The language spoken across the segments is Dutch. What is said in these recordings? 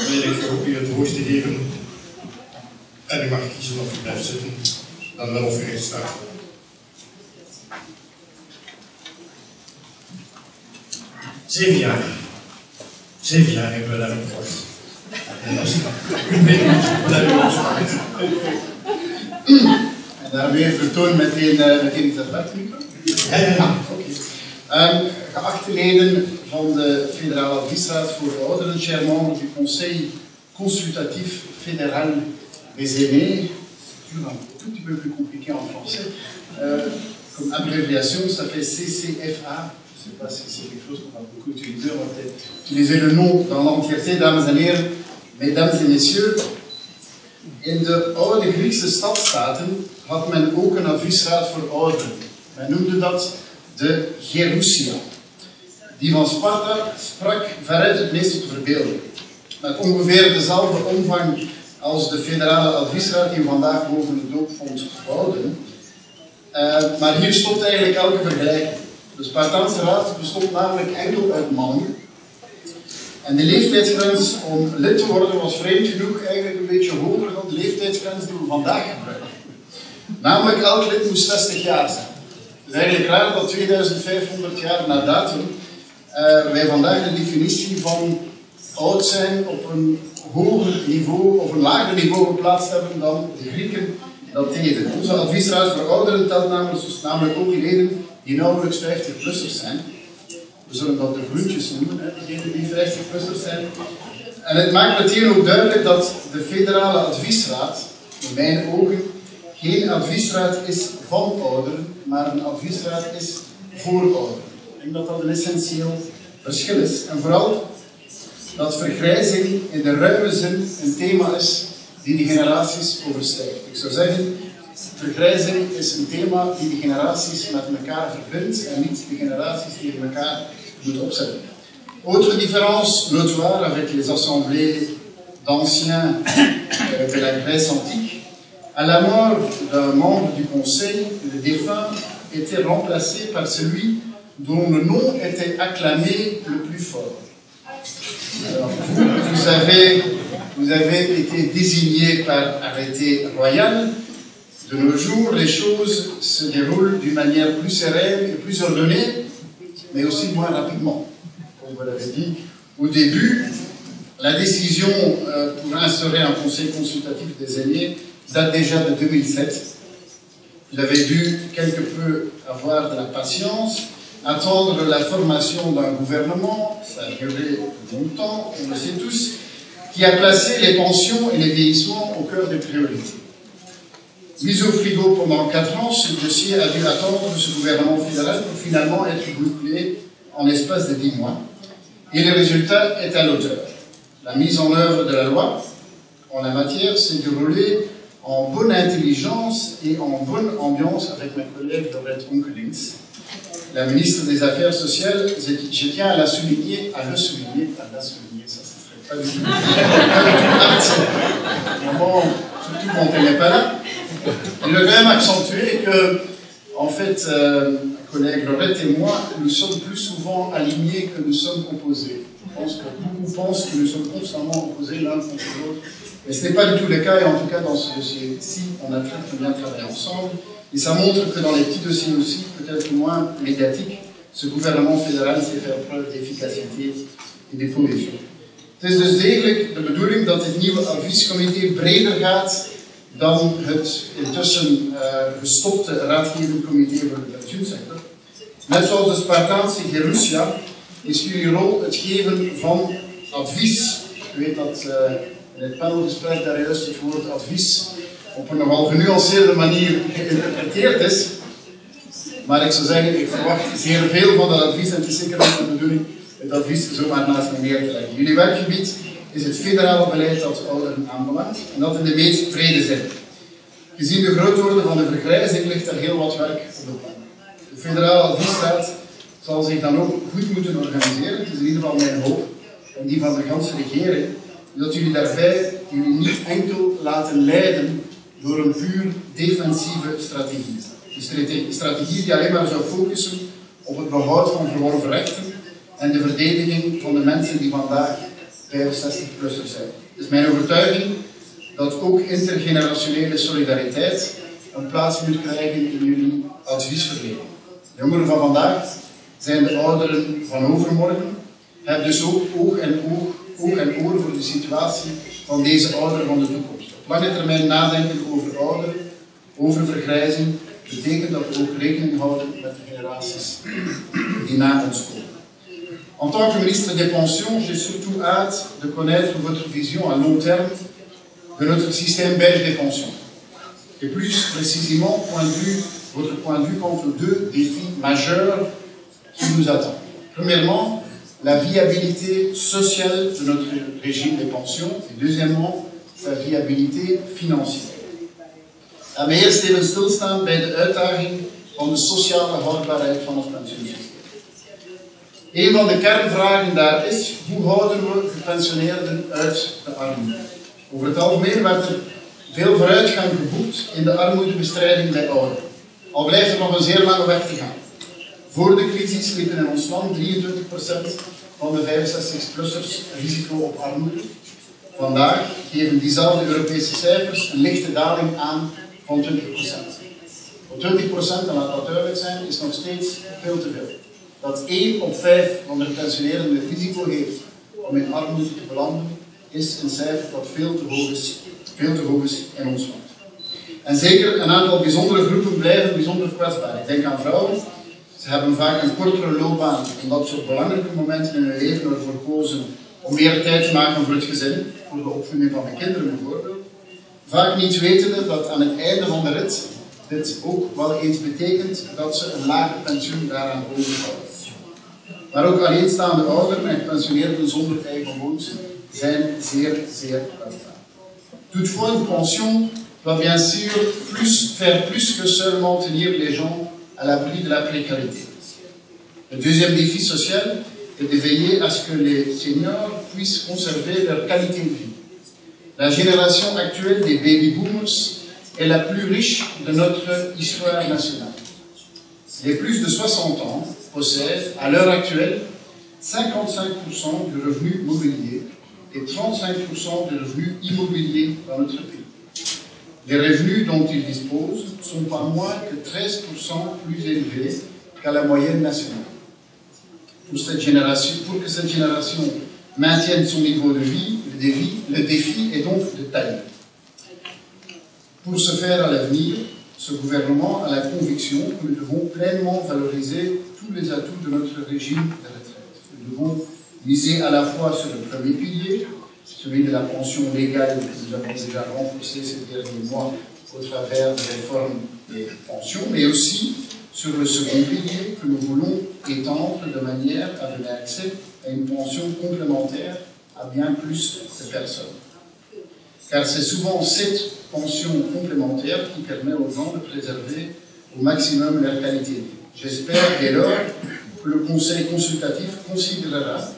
wil ik ook weer het woord te geven. En u mag kiezen of u blijft zitten, dan wel of u recht staat. Zeven jaar hebben we daarop gewacht. U weet niet dat u opspraakt. En daarmee vertoon meteen iets aan het Ja. Oké. Geachte leden van de Fédérale Adviesraad voor de Ouderen, chers membres du Conseil consultatif fédéral des aînés, c'est toujours un tout petit peu plus compliqué en français. Comme abréviation, ça fait CCFA. Je ne sais pas si c'est quelque chose qu'on va beaucoup utiliser. On va peut-être utiliser le nom dans l'entièreté, dames en heren, mesdames et messieurs. In de oude Griekse stadstaten had men ook een adviesraad voor ouderen. Men noemde dat de Gerousia. Die van Sparta sprak veruit het meest tot de verbeelding. Met ongeveer dezelfde omvang als de Federale Adviesraad die we vandaag boven het doopvont houden. Maar hier stopt eigenlijk elke vergelijking. De Spartaanse raad bestond namelijk enkel uit mannen. En de leeftijdsgrens om lid te worden was vreemd genoeg eigenlijk een beetje hoger dan de leeftijdsgrens die we vandaag gebruiken. Namelijk elk lid moest 60 jaar zijn. Het is eigenlijk raar dat 2500 jaar na datum wij vandaag de definitie van oud zijn op een hoger niveau of een lager niveau geplaatst hebben dan de Grieken dat deden. Onze adviesraad voor ouderen telt namelijk ook leden die nauwelijks 50-plussers zijn. We zullen dat de groentjes noemen, degenen die 50-plussers zijn. En het maakt meteen ook duidelijk dat de Federale Adviesraad, in mijn ogen, geen adviesraad is van ouderen, maar een adviesraad is voor ouderen. Ik denk dat dat een essentieel verschil is. En vooral dat vergrijzing in de ruime zin een thema is die de generaties overstijgt. Ik zou zeggen, vergrijzing is een thema die de generaties met elkaar verbindt en niet de generaties tegen elkaar moet opzetten. Autre différence notoire avec les assemblées d'anciens de la Grèce antique, à la mort d'un membre du Conseil, le défunt était remplacé par celui dont le nom était acclamé le plus fort. Alors, vous avez été désigné par arrêté royal. De nos jours, les choses se déroulent d'une manière plus sereine et plus ordonnée, mais aussi moins rapidement. Comme vous l'avez dit au début, la décision pour instaurer un conseil consultatif des aînés date déjà de 2007. Vous avez dû quelque peu avoir de la patience, attendre la formation d'un gouvernement, ça a duré longtemps, on le sait tous, qui a placé les pensions et les vieillissements au cœur des priorités. Mis au frigo pendant 4 ans, ce dossier a dû attendre ce gouvernement fédéral pour finalement être bouclé en l'espace de 10 mois. Et le résultat est à l'auteur. La mise en œuvre de la loi en la matière s'est déroulée en bonne intelligence et en bonne ambiance avec ma collègue Laurette Onkelings, la ministre des Affaires sociales. Je tiens à le souligner, ça ne serait pas du tout surtout quand elle n'est pas là. Je veux quand même accentuer que, en fait, collègue Laurette et moi, nous sommes plus souvent alignés que nous sommes opposés. Je pense que beaucoup pensent que nous sommes constamment opposés l'un contre l'autre. Mais ce n'est pas du tout le cas, et en tout cas dans ce dossier-ci, on a très bien travaillé ensemble. Et ça montre que dans les petits dossiers aussi, peut-être moins médiatiques, ce gouvernement fédéral sait faire preuve d'efficacité et de cohésion. Het is dus degelijk de bedoeling dat dit nieuwe adviescomité breder gaat dan het intussen gestopte raadgevend comité voor de pensioensector. Net zoals de Spartaanse Gerousia is jullie rol het geven van advies. U weet dat in het panelgesprek daar juist het woord advies op een nogal genuanceerde manier geïnterpreteerd is. Maar ik zou zeggen, ik verwacht zeer veel van dat advies en het is zeker niet de bedoeling het advies zomaar naast me neer te leggen. Jullie werkgebied is het federale beleid dat ouderen aanbelangt en dat in de meest brede zin. Gezien de grootorde van de vergrijzing ligt er heel wat werk op de plank. De Federale Adviesraad zal zich dan ook goed moeten organiseren, het is in ieder geval mijn hoop en die van de ganse regering, dat jullie daarbij jullie niet enkel laten leiden door een puur defensieve strategie. Een strategie die alleen maar zou focussen op het behoud van verworven rechten en de verdediging van de mensen die vandaag 65-plussers zijn. Het is mijn overtuiging dat ook intergenerationele solidariteit een plaats moet krijgen in jullie adviesverlening. De jongeren van vandaag zijn de ouderen van overmorgen. Heb dus ook oog en oor voor de situatie van deze ouderen van de toekomst. Op lange termijn nadenken over ouderen, over vergrijzing, betekent dat we ook rekening houden met de generaties die na ons komen. En tant que ministre des Pensions, j'ai surtout hâte de connaître votre vision à long terme de notre système belge des pensions. Et plus précisément, votre point de vue quant aux deux défis majeurs qui nous attendent. Premièrement, la viabilité sociale de notre régime des pensions et deuxièmement, sa viabilité financière. En we eerst even stilstaan bij de uitdaging van de sociale houdbaarheid van ons pensioensysteem. Een van de kernvragen daar is, hoe houden we gepensioneerden uit de armoede? Over het algemeen werd er veel vooruitgang geboekt in de armoedebestrijding bij ouderen. Al blijft er nog een zeer lange weg te gaan. Voor de crisis liepen in ons land 23% van de 65-plussers risico op armoede. Vandaag geven diezelfde Europese cijfers een lichte daling aan van 20%. Op 20%, en laat dat duidelijk zijn, is nog steeds veel te veel. Dat 1 op 5 van de gepensioneerden het risico heeft om in armoede te belanden, is een cijfer dat veel te hoog is in ons land. En zeker een aantal bijzondere groepen blijven bijzonder kwetsbaar. Ik denk aan vrouwen. Ze hebben vaak een kortere loopbaan omdat ze op belangrijke momenten in hun leven ervoor kozen om meer tijd te maken voor het gezin, voor de opvoeding van hun kinderen bijvoorbeeld. Vaak niet wetende dat aan het einde van de rit dit ook wel eens betekent dat ze een lager pensioen daaraan overhouden. Maar ook alleenstaande ouderen en gepensioneerden zonder eigen woonstel zijn zeer kwetsbaar. Toutefois, une pension doit bien sûr faire plus que seulement tenir les gens à l'abri de la précarité. Le deuxième défi social est de veiller à ce que les seniors puissent conserver leur qualité de vie. La génération actuelle des baby-boomers est la plus riche de notre histoire nationale. Les plus de 60 ans possèdent, à l'heure actuelle, 55% du revenu mobilier et 35% du revenu immobilier dans notre pays. Les revenus dont ils disposent sont pas moins que 13% plus élevés qu'à la moyenne nationale. Pour que cette génération maintienne son niveau de vie, le défi est donc de taille. Pour ce faire à l'avenir, ce gouvernement a la conviction que nous devons pleinement valoriser tous les atouts de notre régime de retraite. Nous devons miser à la fois sur le premier pilier, celui de la pension légale que nous avons déjà renforcé ces derniers mois au travers de réformes des pensions, mais aussi sur le second pilier que nous voulons étendre de manière à donner accès à une pension complémentaire à bien plus de personnes. Car c'est souvent cette pension complémentaire qui permet aux gens de préserver au maximum leur qualité de vie. J'espère dès lors que le Conseil consultatif considérera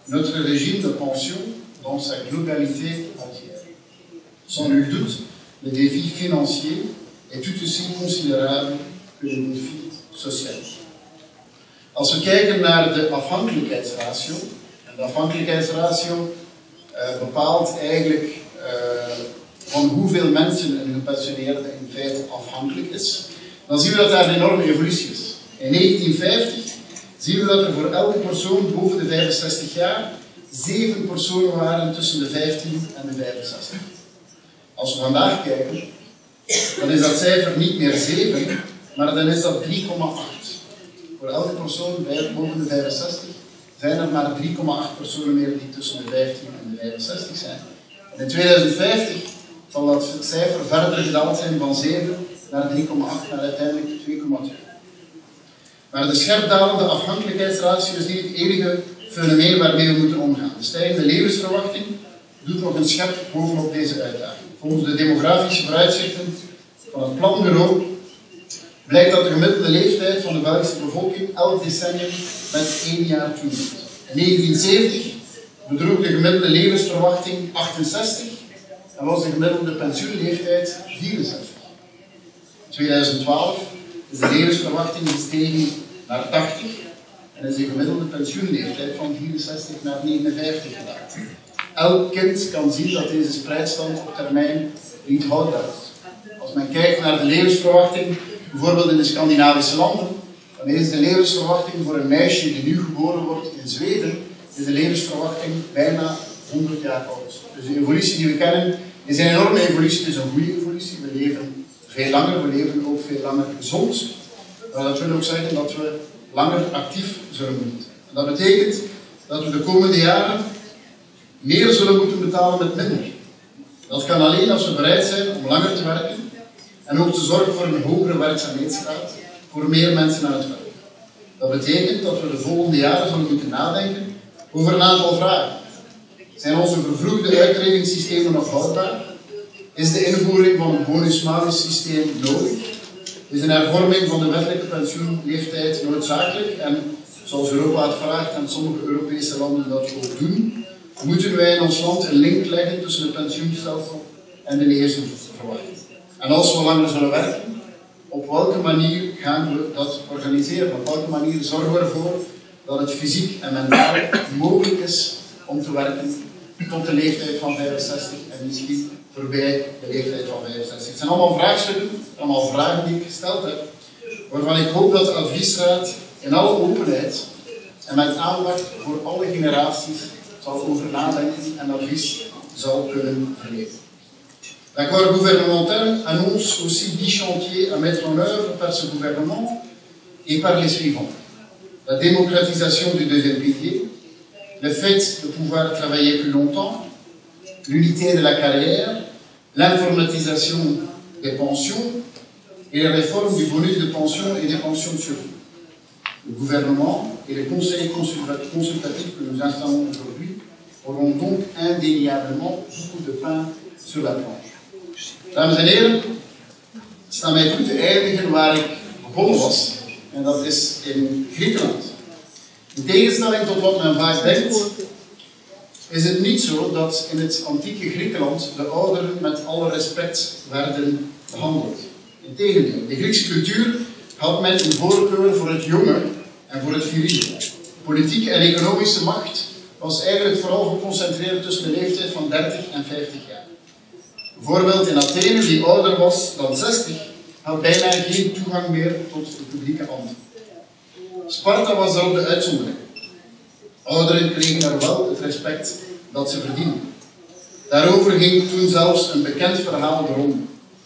notre régime de pension dans sa globalité entière. Sans nul doute, le défi financier est tout aussi considérable que le défi social. Als we kijken naar de afhankelijkheidsratio, en de afhankelijkheidsratio bepaalt eigenlijk van hoeveel mensen een gepensioneerde in feite afhankelijk is, dan zien we dat daar een enorme evolutie is. In 1950 zien we dat er voor elke persoon boven de 65 jaar 7 personen waren tussen de 15 en de 65. Als we vandaag kijken, dan is dat cijfer niet meer 7, maar dan is dat 3,8. Voor elke persoon boven de 65 zijn er maar 3,8 personen meer die tussen de 15 en de 65 zijn. En in 2050 zal dat cijfer verder gedaald zijn van 7 naar 3,8 naar uiteindelijk 2,2. Maar de scherp dalende afhankelijkheidsratio is niet het enige fenomeen waarmee we moeten omgaan. De stijgende levensverwachting doet nog een schep bovenop deze uitdaging. Volgens de demografische vooruitzichten van het Planbureau blijkt dat de gemiddelde leeftijd van de Belgische bevolking elk decennium met 1 jaar toeneemt. In 1970 bedroeg de gemiddelde levensverwachting 68 en was de gemiddelde pensioenleeftijd 64. In 2012 is de levensverwachting gestegen naar 80 en is de gemiddelde pensioenleeftijd van 64 naar 59 gedaald. elk kind kan zien dat deze spreidstand op termijn niet houdbaar is. Als men kijkt naar de levensverwachting, bijvoorbeeld in de Scandinavische landen, dan is de levensverwachting voor een meisje die nu geboren wordt in Zweden, is de levensverwachting bijna 100 jaar oud. Dus de evolutie die we kennen is een enorme evolutie, het is een goede evolutie. We leven veel langer, we leven ook veel langer gezond. Maar dat wil ook zeggen dat we langer actief zullen moeten. En dat betekent dat we de komende jaren meer zullen moeten betalen met minder. Dat kan alleen als we bereid zijn om langer te werken en ook te zorgen voor een hogere werkzaamheidsgraad voor meer mensen aan het werk. Dat betekent dat we de volgende jaren zullen moeten nadenken over een aantal vragen. Zijn onze vervroegde uittredingssystemen nog houdbaar? Is de invoering van een bonus-malus systeem nodig? Is een hervorming van de wettelijke pensioenleeftijd noodzakelijk? En zoals Europa het vraagt en sommige Europese landen dat ook doen, moeten wij in ons land een link leggen tussen het pensioenstelsel en de levensverwachting. En als we langer zullen werken, op welke manier gaan we dat organiseren? Op welke manier zorgen we ervoor dat het fysiek en mentaal mogelijk is om te werken tot de leeftijd van 65 en misschien voorbij de leeftijd van 65. Het zijn allemaal vraagstukken, allemaal vragen die ik gesteld heb, waarvan ik hoop dat de adviesraad in alle openheid en met aandacht voor alle generaties zal over nadenken en advies zal kunnen verlenen. L'accord gouvernemental annonce aussi 10 chantiers à mettre en œuvre par ce gouvernement et par les suivants. La démocratisation du deuxième pilier, le fait de pouvoir travailler plus longtemps, l'unité de la carrière, l'informatisation des pensions et la réforme du bonus de pension et des pensions de survie. Le gouvernement et le conseil consultatif que nous installons aujourd'hui auront donc indéniablement beaucoup de pain sur la planche. Dames en heren, het is aan mij toe te eindigen waar ik begonnen was, en dat is in Griekenland. In tegenstelling tot wat men vaak denkt, is het niet zo dat in het antieke Griekenland de ouderen met alle respect werden behandeld. Integendeel, in de Griekse cultuur had men een voorkeur voor het jonge en voor het viriele. Politieke en economische macht was eigenlijk vooral geconcentreerd tussen de leeftijd van 30 en 50 jaar. Bijvoorbeeld in Athene, wie ouder was dan 60, had bijna geen toegang meer tot de publieke ambten. Sparta was daarop de uitzondering. Ouderen kregen er wel het respect dat ze verdienen. Daarover ging toen zelfs een bekend verhaal de ronde.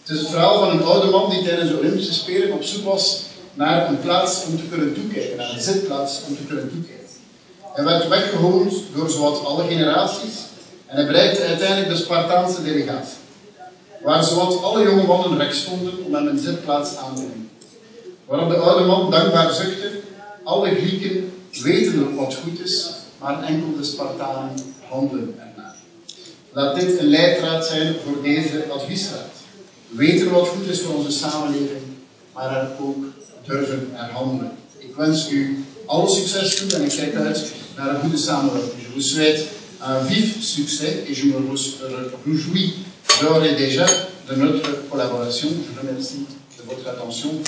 Het is het verhaal van een oude man die tijdens de Olympische Spelen op zoek was naar een plaats om te kunnen toekijken, naar een zitplaats om te kunnen toekijken. Hij werd weggehoond door zowat alle generaties en hij bereikte uiteindelijk de Spartaanse delegatie, waar zowat alle jonge mannen recht stonden om hem een zitplaats aan te nemen. Waarop de oude man dankbaar zuchtte: alle Grieken weten wat goed is, maar enkel de Spartanen handelen ernaar. Laat dit een leidraad zijn voor deze adviesraad. We weten wat goed is voor onze samenleving, maar er ook durven er handelen. Ik wens u alle succes toe en ik kijk uit naar een goede samenwerking. Je vous souhaite un vif succès et je me réjouis d'ores et déjà de notre collaboration. Je vous remercie de votre attention.